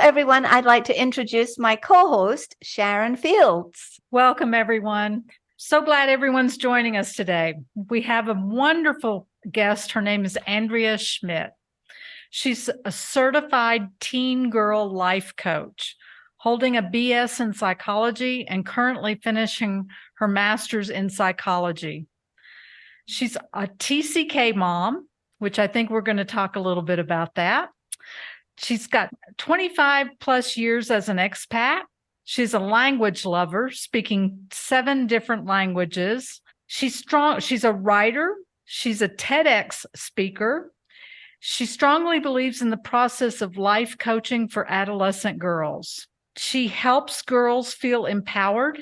everyone. I'd like to introduce my co-host, Sharon Fields. Welcome, everyone. So glad everyone's joining us today. We have a wonderful guest. Her name is Andrea Schmitt. She's a certified teen girl life coach, holding a BS in psychology and currently finishing her master's in psychology. She's a TCK mom, which I think we're going to talk a little bit about that. She's got 25 plus years as an expat. She's a language lover, speaking 7 different languages. She's strong. She's a writer. She's a TEDx speaker. She strongly believes in the process of life coaching for adolescent girls. She helps girls feel empowered,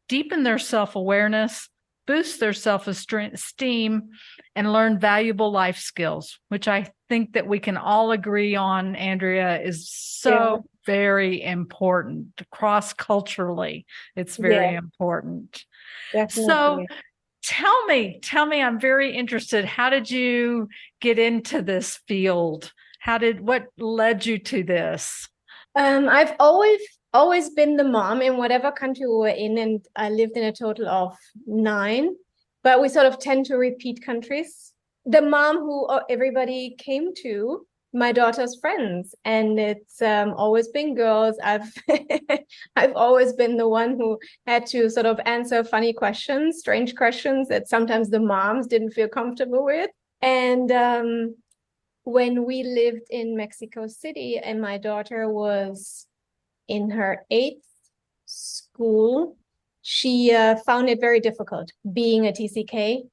deepen their self-awareness, boost their self-esteem, and learn valuable life skills, which I think that we can all agree on, Andrea, is so very important. Cross-culturally, it's very important. Definitely. So tell me, I'm very interested. How did you get into this field? What led you to this? I've always been the mom in whatever country we were in, and I lived in a total of 9, but we sort of tend to repeat countries. The mom who everybody came to, my daughter's friends, and it's always been girls. I've always been the one who had to sort of answer funny questions, strange questions that sometimes the moms didn't feel comfortable with. And when we lived in Mexico City and my daughter was in her 8th school, she found it very difficult being a TCK.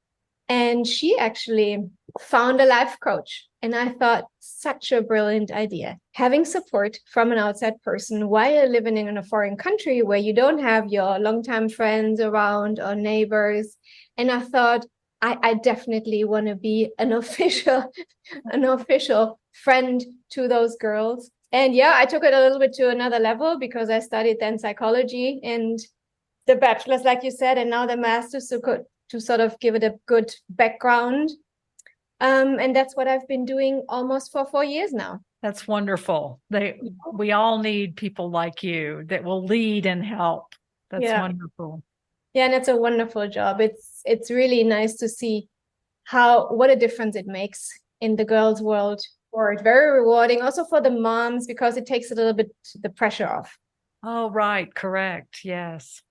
And she actually found a life coach. And I thought, such a brilliant idea. Having support from an outside person while you're living in a foreign country where you don't have your longtime friends around or neighbors. And I thought, I definitely want to be an official friend to those girls. And yeah, I took it a little bit to another level because I studied then psychology and the bachelor's, like you said, and now the master's to sort of give it a good background. And that's what I've been doing almost for 4 years now. That's wonderful. We all need people like you that will lead and help. That's wonderful. Yeah, and it's a wonderful job. It's really nice to see what a difference it makes in the girls' world. Or it's very rewarding also for the moms because it takes a little bit the pressure off. Oh, right. Correct. Yes.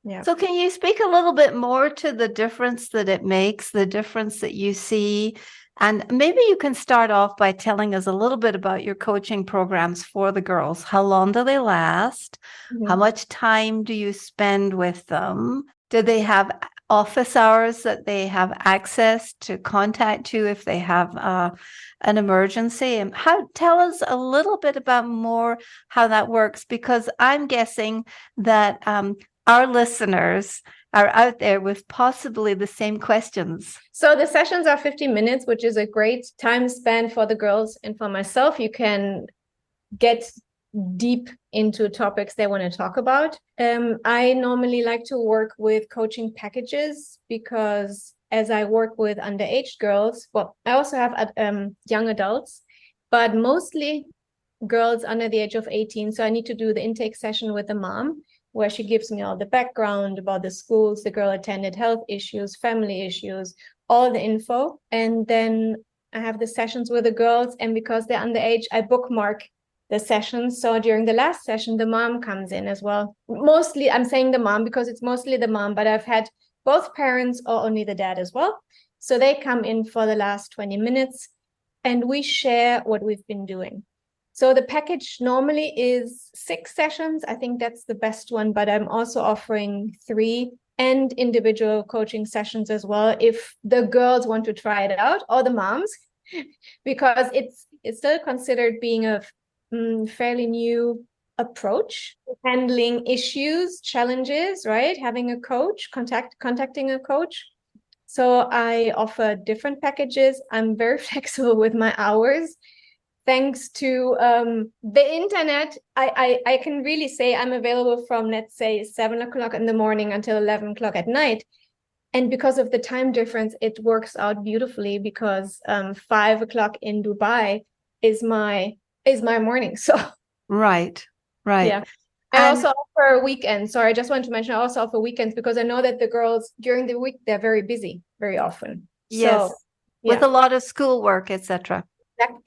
Yeah. So can you speak a little bit more to the difference that it makes, the difference that you see? And maybe you can start off by telling us a little bit about your coaching programs for the girls. How long do they last? Mm-hmm. How much time do you spend with them? Do they have office hours that they have access to contact you if they have an emergency? And tell us a little bit about more how that works, because I'm guessing that our listeners are out there with possibly the same questions. So the sessions are 50 minutes, which is a great time span for the girls and for myself. You can get deep into topics they want to talk about. I normally like to work with coaching packages because as I work with underage girls, well, I also have young adults, but mostly girls under the age of 18. So I need to do the intake session with the mom, where she gives me all the background about the schools the girl attended, health issues, family issues, all the info. And then I have the sessions with the girls. And because they're underage, I bookmark the sessions. So during the last session, the mom comes in as well. Mostly, I'm saying the mom because it's mostly the mom, but I've had both parents or only the dad as well. So they come in for the last 20 minutes and we share what we've been doing. So the package normally is 6 sessions. I think that's the best one, but I'm also offering 3 and individual coaching sessions as well if the girls want to try it out, or the moms, because it's still considered being a fairly new approach, handling issues, challenges, right? Having a coach, contacting a coach. So I offer different packages. I'm very flexible with my hours. Thanks to the internet, I can really say I'm available from, let's say, 7 o'clock in the morning until 11 o'clock at night. And because of the time difference, it works out beautifully because 5 o'clock in Dubai is my morning. So Right. Right. Yeah. I And also offer weekends. Sorry, I just want to mention I also offer weekends because I know that the girls during the week they're very busy very often. yes, So with yeah, a lot of schoolwork, etc.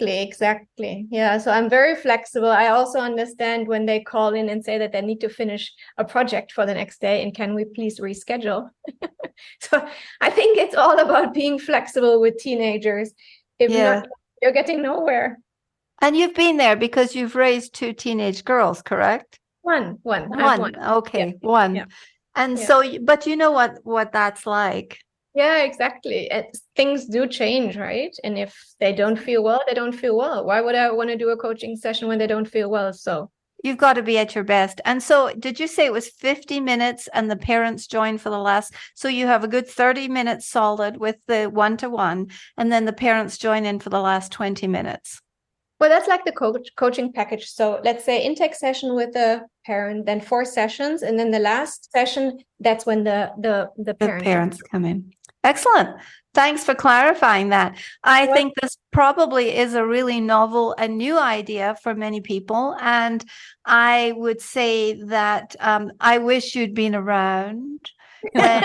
exactly. Yeah. So I'm very flexible. I also understand when they call in and say that they need to finish a project for the next day and can we please reschedule? So I think it's all about being flexible with teenagers. If Yeah. not, you're getting nowhere. And you've been there because you've raised two teenage girls, correct? One. I have one. Okay, Yeah. one. And Yeah. so, but you know what that's like. Yeah, exactly. Things do change, right? And if they don't feel well, they don't feel well. Why would I want to do a coaching session when they don't feel well? So You've got to be at your best. And so, did you say it was 50 minutes and the parents joined for the last? So you have a good 30 minutes solid with the one-to-one, and then the parents join in for the last 20 minutes. well, that's like the coaching package. So let's say intake session with the parent, then 4 sessions, and then the last session, that's when the The parent parents come in. Excellent. Thanks for clarifying that. I Well- think this probably is a really novel and new idea for many people. And I would say that I wish you'd been around when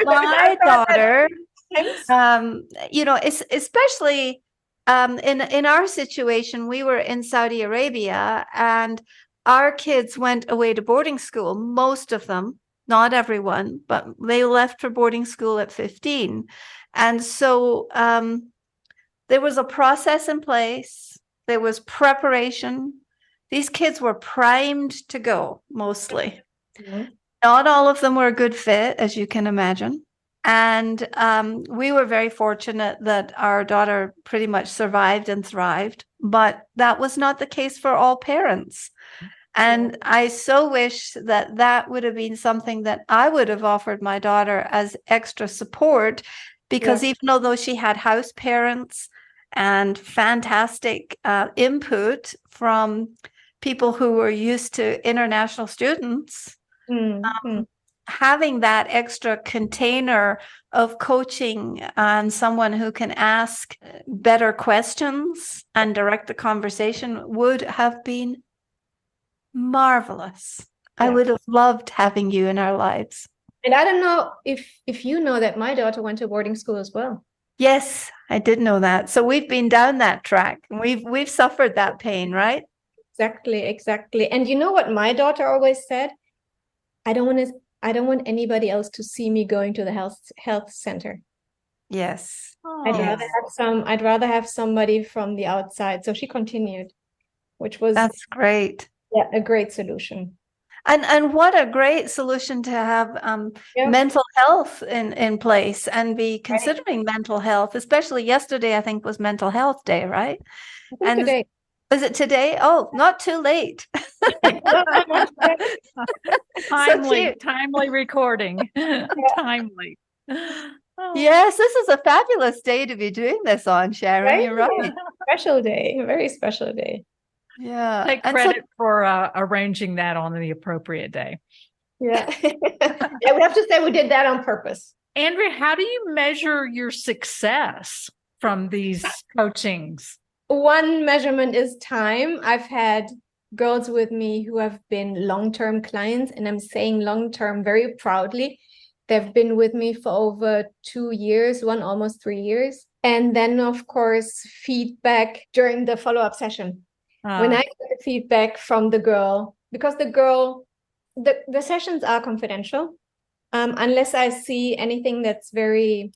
my daughter, Thanks. especially in our situation, we were in Saudi Arabia and our kids went away to boarding school, most of them, not everyone, but they left for boarding school at 15. And so there was a process in place, there was preparation. These kids were primed to go, mostly. Mhm. Not all of them were a good fit, as you can imagine. And we were very fortunate that our daughter pretty much survived and thrived, but that was not the case for all parents. And I so wish that that would have been something that I would have offered my daughter as extra support, because even though she had house parents and fantastic input from people who were used to international students, Mhm. having that extra container of coaching and someone who can ask better questions and direct the conversation would have been marvelous. I would have loved having you in our lives. And I don't know if you know that my daughter went to boarding school as well. Yes, I did know that. So we've been down that track. We've suffered that pain, right? Exactly. And you know what my daughter always said? I don't want anybody else to see me going to the health center. Yes. I'd rather have somebody from the outside. So she continued, which was That's great. a great solution. And what a great solution to have mental health in place and be considering mental health, especially yesterday, I think was Mental Health Day, right? And Today. is it today? Oh, not too late. Timely recording. Timely. Oh. Yes, this is a fabulous day to be doing this on, Sharon. Right? You're right. Special day, very special day. Yeah. Take credit for arranging that on the appropriate day. Yeah. Yeah, we have to say we did that on purpose. Andrea, how do you measure your success from these coachings? One measurement is time. I've had girls with me who have been long-term clients, and I'm saying long-term very proudly. They've been with me for over 2 years, one almost 3 years. And then, of course, feedback during the follow-up session. When I get the feedback from the girl, because the sessions are confidential, unless I see anything that's very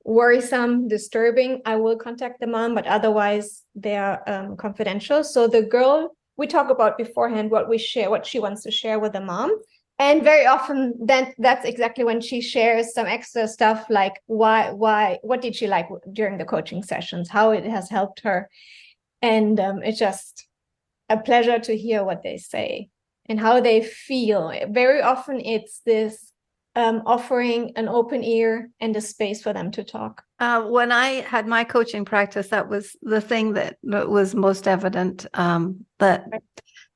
worrisome, disturbing, I will contact the mom, but otherwise they're confidential. So the girl, we talk about beforehand what we share, what she wants to share with the mom. And very often that's exactly when she shares some extra stuff like what did she like during the coaching sessions, how it has helped her. And it's just a pleasure to hear what they say and how they feel. Very often it's this offering an open ear and a space for them to talk. When I had my coaching practice, that was the thing that was most evident, that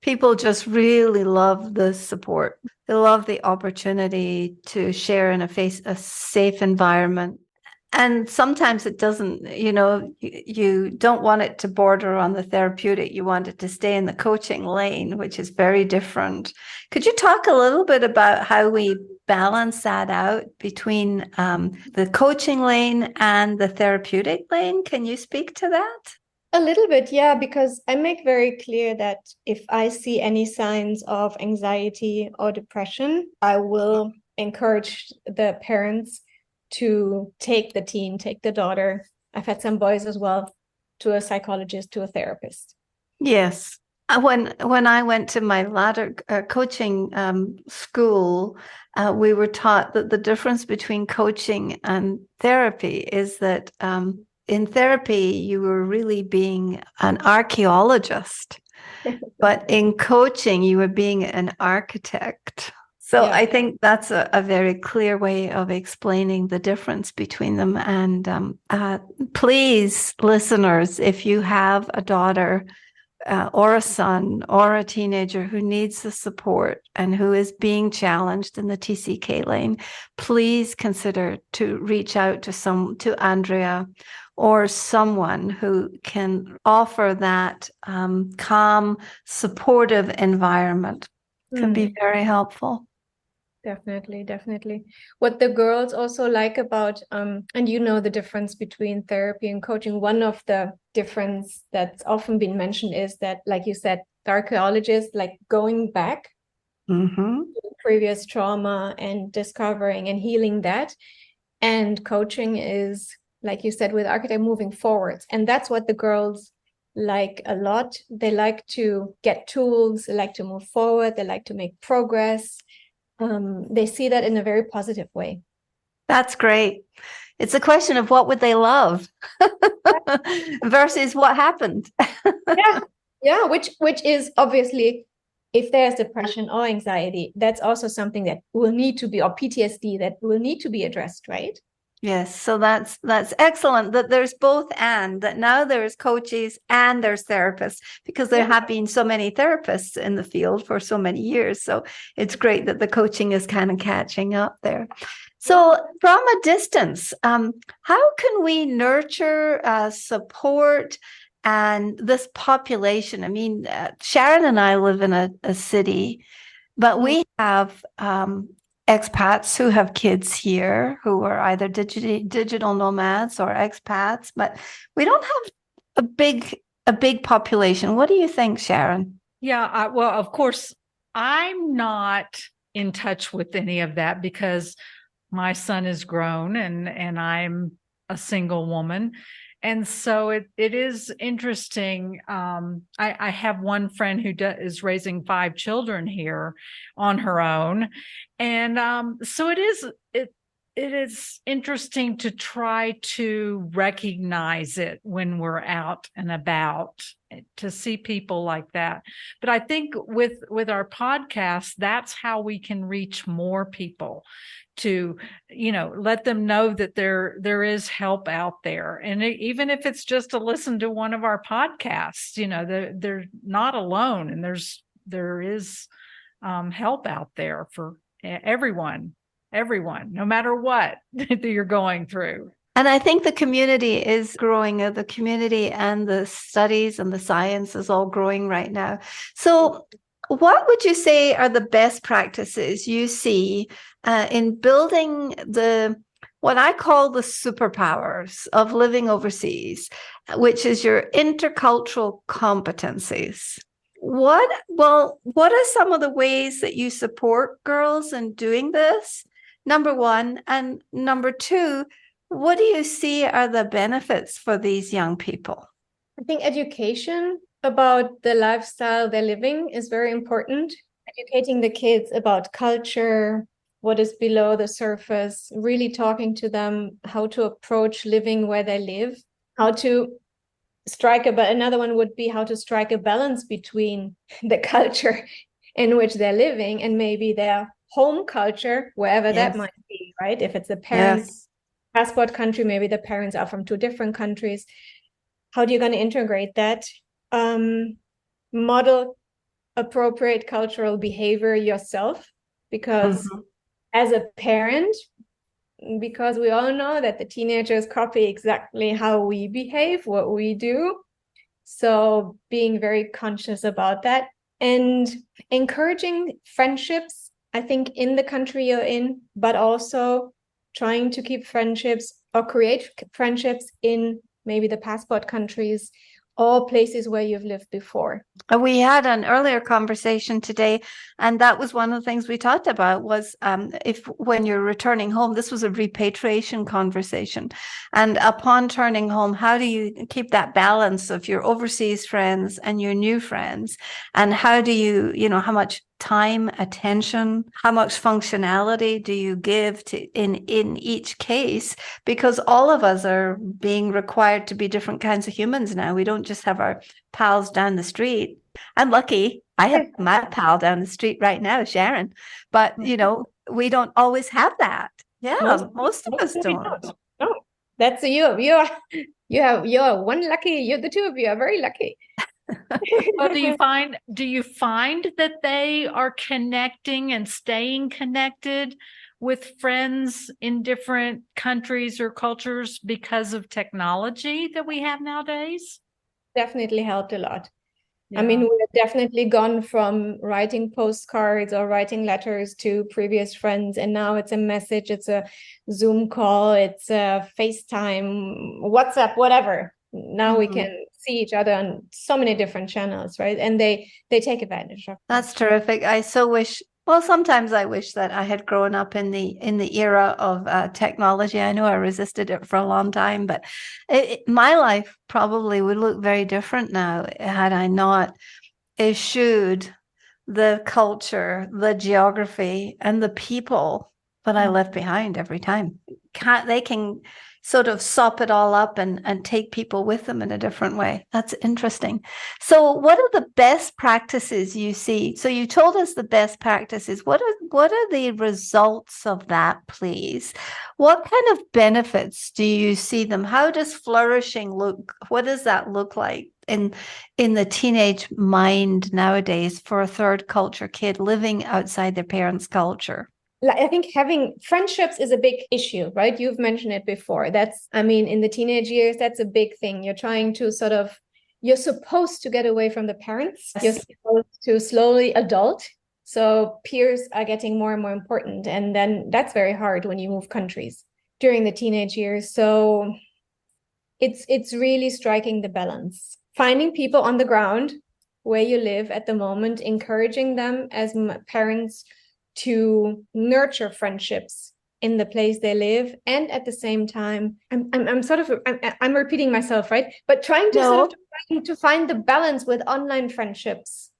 people just really love the support. They love the opportunity to share in a safe environment. And sometimes it doesn't, you don't want it to border on the therapeutic. You want it to stay in the coaching lane, which is very different. Could you talk a little bit about how we balance that out between the coaching lane and the therapeutic lane? Can you speak to that? A little bit, yeah, because I make very clear that if I see any signs of anxiety or depression, I will encourage the parents to take the teen, take the daughter. I've had some boys as well, to a psychologist, to a therapist. Yes. When I went to my latter coaching school, we were taught that the difference between coaching and therapy is that in therapy, you were really being an archaeologist, but in coaching, you were being an architect. So Yeah. I think that's a very clear way of explaining the difference between them. And please, listeners, if you have a daughter or a son or a teenager who needs the support and who is being challenged in the TCK lane, please consider to reach out to Andrea or someone who can offer that calm, supportive environment. Can be very helpful. Definitely, definitely. What the girls also like about, and the difference between therapy and coaching, one of the difference that's often been mentioned is that, like you said, the archaeologists like going back to previous trauma and discovering and healing that. And coaching is, like you said, with architect moving forwards. And that's what the girls like a lot. They like to get tools, they like to move forward, they like to make progress. They see that in a very positive way. That's great. It's a question of what would they love versus what happened. Yeah, which is obviously, if there's depression or anxiety, that's also something that will need to be, or PTSD that will need to be addressed, right? Yes, so that's excellent that there's both, and that now there's coaches and there's therapists, because there have been so many therapists in the field for so many years. So it's great that the coaching is kind of catching up there. So from a distance, how can we nurture, support, and this population? I mean, Sharon and I live in a city, but we have expats who have kids here who are either digital nomads or expats, but we don't have a big population. What do you think, Sharon? Yeah, well, of course, I'm not in touch with any of that because my son is grown and I'm a single woman. And so it is interesting. I have one friend who is raising 5 children here on her own. And so it is interesting to try to recognize it when we're out and about, to see people like that. But I think with our podcast, that's how we can reach more people, to let them know that there is help out there. And even if it's just to listen to one of our podcasts, they're not alone, and there is help out there for everyone, no matter what you're going through. And I think the community is growing, the community and the studies and the science is all growing right now. So what would you say are the best practices you see in building what I call the superpowers of living overseas, which is your intercultural competencies? What are some of the ways that you support girls in doing this? Number one, and number two, what do you see are the benefits for these young people? I think education about the lifestyle they're living is very important. Educating the kids about culture, what is below the surface, really talking to them how to approach living where they live, how to strike another one would be how to strike a balance between the culture in which they're living and maybe their home culture, wherever that might be, right? If it's a parent's passport country, maybe the parents are from 2 different countries. How are you going to integrate that? Model appropriate cultural behavior yourself, because as a parent, because we all know that the teenagers copy exactly how we behave, what we do. So being very conscious about that and encouraging friendships, I think, in the country you're in, but also trying to keep friendships or create friendships in maybe the passport countries or places where you've lived before. We had an earlier conversation today, and that was one of the things we talked about was if when you're returning home, this was a repatriation conversation. And upon turning home, how do you keep that balance of your overseas friends and your new friends? And how do you, how much time, attention, how much functionality do you give to in each case? Because all of us are being required to be different kinds of humans now. We don't just have our pals down the street. I'm lucky. I have my pal down the street right now, Sharon. But we don't always have that. Yeah, most of us don't. No, that's you're one lucky. You're the two of you are very lucky. Well, do you find that they are connecting and staying connected with friends in different countries or cultures because of technology that we have nowadays? Definitely helped a lot. Yeah. I mean, we're definitely gone from writing postcards or writing letters to previous friends, and now it's a message, it's a Zoom call, it's a FaceTime, WhatsApp, whatever. Now we can see each other on so many different channels, right? And they take advantage of that. That's terrific. I so wish. Well, sometimes I wish that I had grown up in the era of technology. I know I resisted it for a long time, but my life probably would look very different now had I not eschewed the culture, the geography, and the people that I left behind every time. They can sort of sop it all up and take people with them in a different way. That's interesting. So what are the best practices you see? So you told us the best practices. What are the results of that, please? What kind of benefits do you see them? How does flourishing look? What does that look like in the teenage mind nowadays for a third culture kid living outside their parents' culture? I think having friendships is a big issue, right? You've mentioned it before. In the teenage years, that's a big thing. You're trying to you're supposed to get away from the parents. Yes. You're supposed to slowly adult. So peers are getting more and more important. And then that's very hard when you move countries during the teenage years. So it's really striking the balance. Finding people on the ground where you live at the moment, encouraging them as parents to nurture friendships in the place they live, and at the same time, I'm repeating myself, right? But trying to find the balance with online friendships.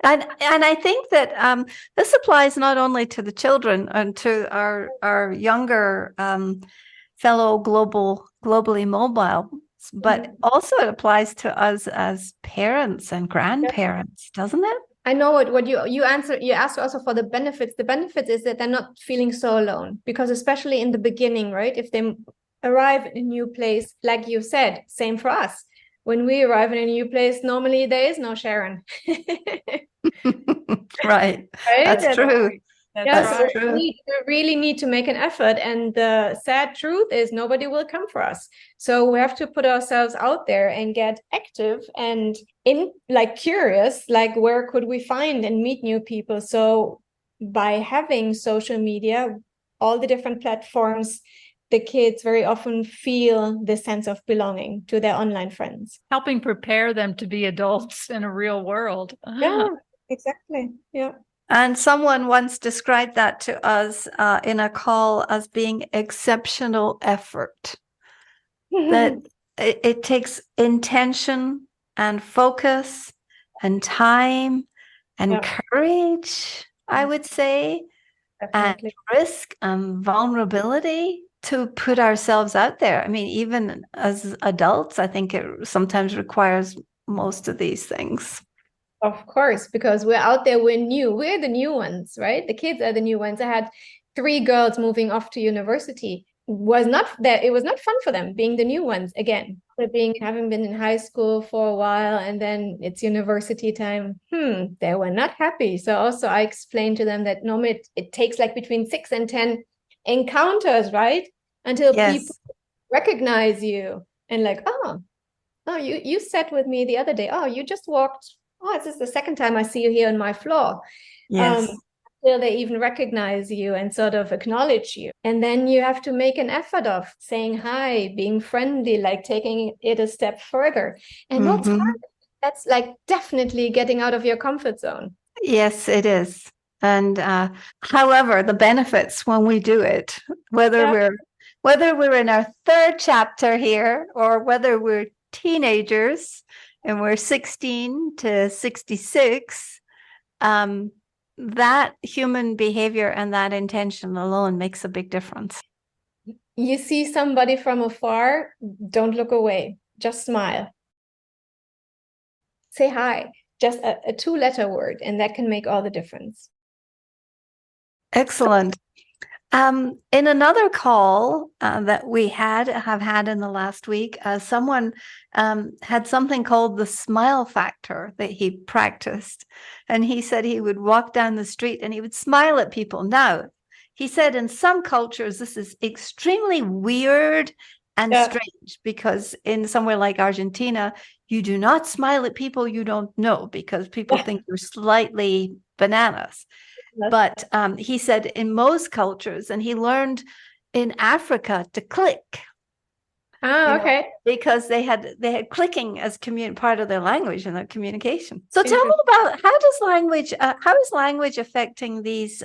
And I think that this applies not only to the children and to our younger fellow globally mobile, but also it applies to us as parents and grandparents, doesn't it? I know what you asked also for the benefits. The benefits is that they're not feeling so alone, because especially in the beginning, right? If they arrive in a new place, like you said, same for us. When we arrive in a new place, normally there is no Sharon. Right. That's true. That's true. We really need to make an effort, and the sad truth is nobody will come for us. So we have to put ourselves out there and get active and curious, like where could we find and meet new people. So by having social media, all the different platforms, the kids very often feel the sense of belonging to their online friends, helping prepare them to be adults in a real world. Yeah, exactly. Yeah. And someone once described that to us in a call as being exceptional effort. That it takes intention and focus and time and courage, I would say, Definitely. and risk and vulnerability to put ourselves out there. I mean, even as adults, I think it sometimes requires most of these things. Of course, because we're out there, we're new. We're the new ones, right? The kids are the new ones. I had 3 girls moving off to university. It was not fun for them being the new ones again. Having been in high school for a while, and then it's university time. They were not happy. So also I explained to them that normally it takes like between 6 and 10 encounters, right? Until Yes. people recognize you and like, oh, you sat with me the other day. Oh, you just walked. Oh, this is the second time I see you here on my floor. Yes. Till they even recognize you and sort of acknowledge you. And then you have to make an effort of saying hi, being friendly, like taking it a step further. And that's Mhm. hard. That's like definitely getting out of your comfort zone. Yes, it is. And however, the benefits when we do it, whether Yeah. we're in our third chapter here or whether we're teenagers and we're 16 to 66, that human behavior and that intention alone makes a big difference. You see somebody from afar, don't look away. Just smile. Say hi. Just a two-letter word, and that can make all the difference. Excellent. In another call that we have had in the last week, someone had something called the smile factor that he practiced. And he said he would walk down the street and he would smile at people. Now, he said in some cultures, this is extremely weird and strange because in somewhere like Argentina, you do not smile at people you don't know because people think you're slightly bananas. But he said in most cultures, and he learned in Africa to click. Okay. Because they had clicking as part of their language and their communication. So tell me about how is language affecting these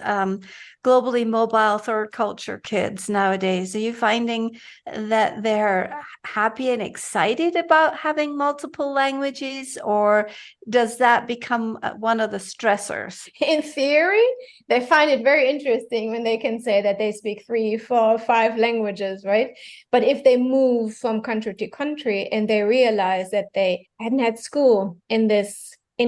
globally mobile third culture kids nowadays? Are you finding that they're happy and excited about having multiple languages, or does that become one of the stressors? In theory, they find it very interesting when they can say that they speak 3, 4, 5 languages, right? But if they move from country to country and they realize that they hadn't had school in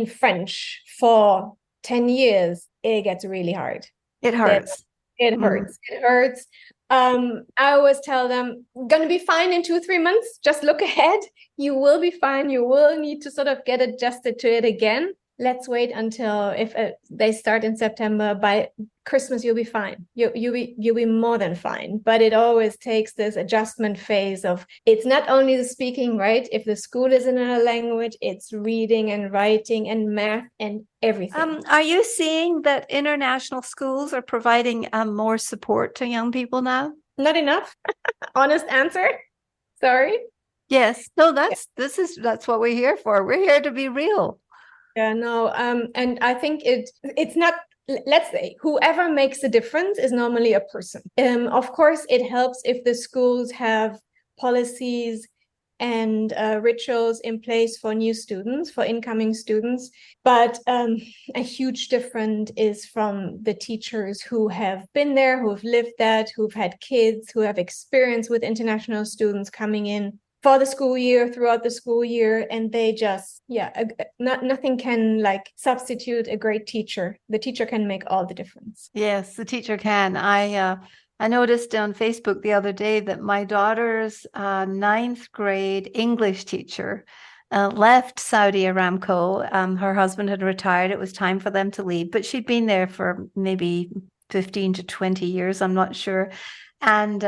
French for 10 years, it gets really hard. It hurts. It hurts. It hurts. I always tell them, gonna be fine in 2-3 months. Just look ahead. You will be fine. You will need to sort of get adjusted to it again. Let's wait until if they start in September. By Christmas, you'll be fine. You'll be more than fine. But it always takes this adjustment phase of, it's not only the speaking, right? If the school is in another language, it's reading and writing and math and everything. Are you seeing that international schools are providing more support to young people now? Not enough. Honest answer. Sorry. Yes. No, that's what we're here for. We're here to be real. Yeah, no. And I think it's not, let's say, whoever makes a difference is normally a person. Of course, it helps if the schools have policies and rituals in place for new students, for incoming students. But a huge difference is from the teachers who have been there, who have lived that, who've had kids, who have experience with international students coming in for the school year, throughout the school year, and they just, nothing can like substitute a great teacher. The teacher can make all the difference. Yes, the teacher can. I noticed on Facebook the other day that my daughter's 9th grade English teacher left Saudi Aramco. Her husband had retired. It was time for them to leave, but she'd been there for maybe 15 to 20 years. I'm not sure. And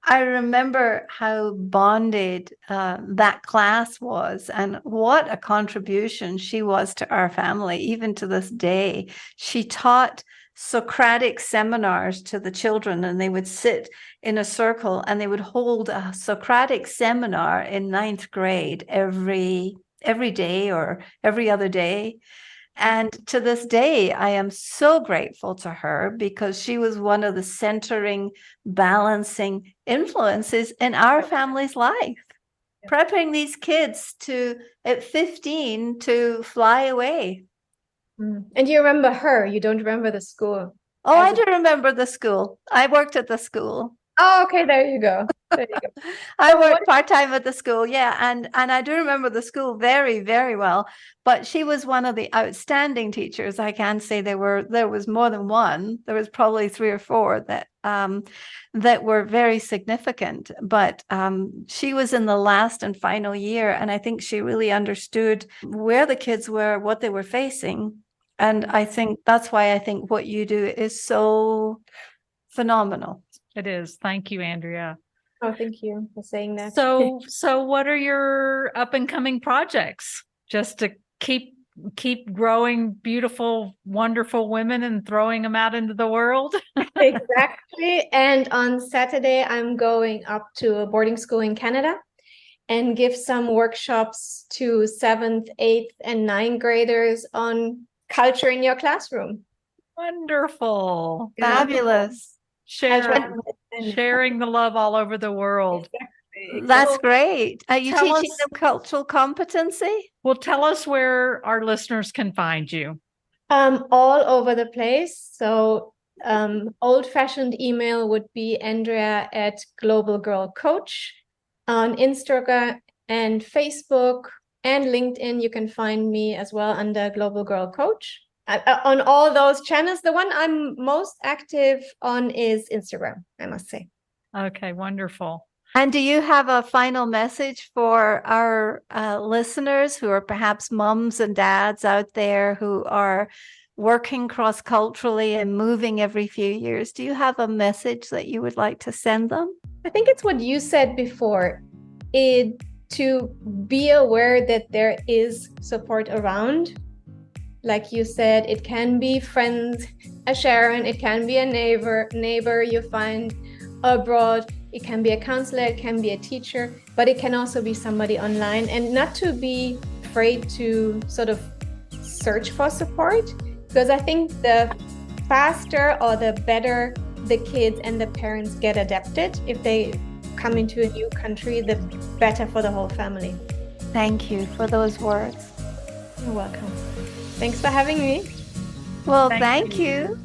I remember how bonded that class was and what a contribution she was to our family, even to this day. She taught Socratic seminars to the children, and they would sit in a circle and they would hold a Socratic seminar in 9th grade every day or every other day. And to this day, I am so grateful to her because she was one of the centering, balancing influences in our family's life, prepping these kids at 15, to fly away. And you remember her, you don't remember the school. Oh, I do remember the school. I worked at the school. Oh, okay, there you go. I worked part-time at the school, and I do remember the school very, very well. But she was one of the outstanding teachers. I can't say there was more than one. There was probably 3 or 4 that were very significant. But she was in the last and final year, and I think she really understood where the kids were, what they were facing. And I think that's why I think what you do is so phenomenal. It is. Thank you, Andrea. Oh, thank you for saying that. So what are your up and coming projects just to keep growing beautiful, wonderful women and throwing them out into the world? Exactly. And on Saturday, I'm going up to a boarding school in Canada and give some workshops to 7th, 8th, and 9th graders on culture in your classroom. Wonderful. Fabulous. Sharing the love all over the world. That's great. Are you Tell teaching us- them cultural competency? Well, tell us where our listeners can find you. All over the place. So old-fashioned email would be Andrea@globalgirlcoach. On Instagram and Facebook and LinkedIn, you can find me as well under Global Girl Coach. On all those channels, the one I'm most active on is Instagram, I must say. Okay, wonderful. And do you have a final message for our listeners who are perhaps mums and dads out there who are working cross-culturally and moving every few years? Do you have a message that you would like to send them? I think it's what you said before, to be aware that there is support around. Like you said, it can be friends, a Sharon, it can be a neighbor you find abroad, it can be a counselor, it can be a teacher, but it can also be somebody online, and not to be afraid to sort of search for support, because I think the faster or the better the kids and the parents get adapted if they come into a new country, the better for the whole family. Thank you for those words. You're welcome. Thanks for having me. Well, Thank thank you.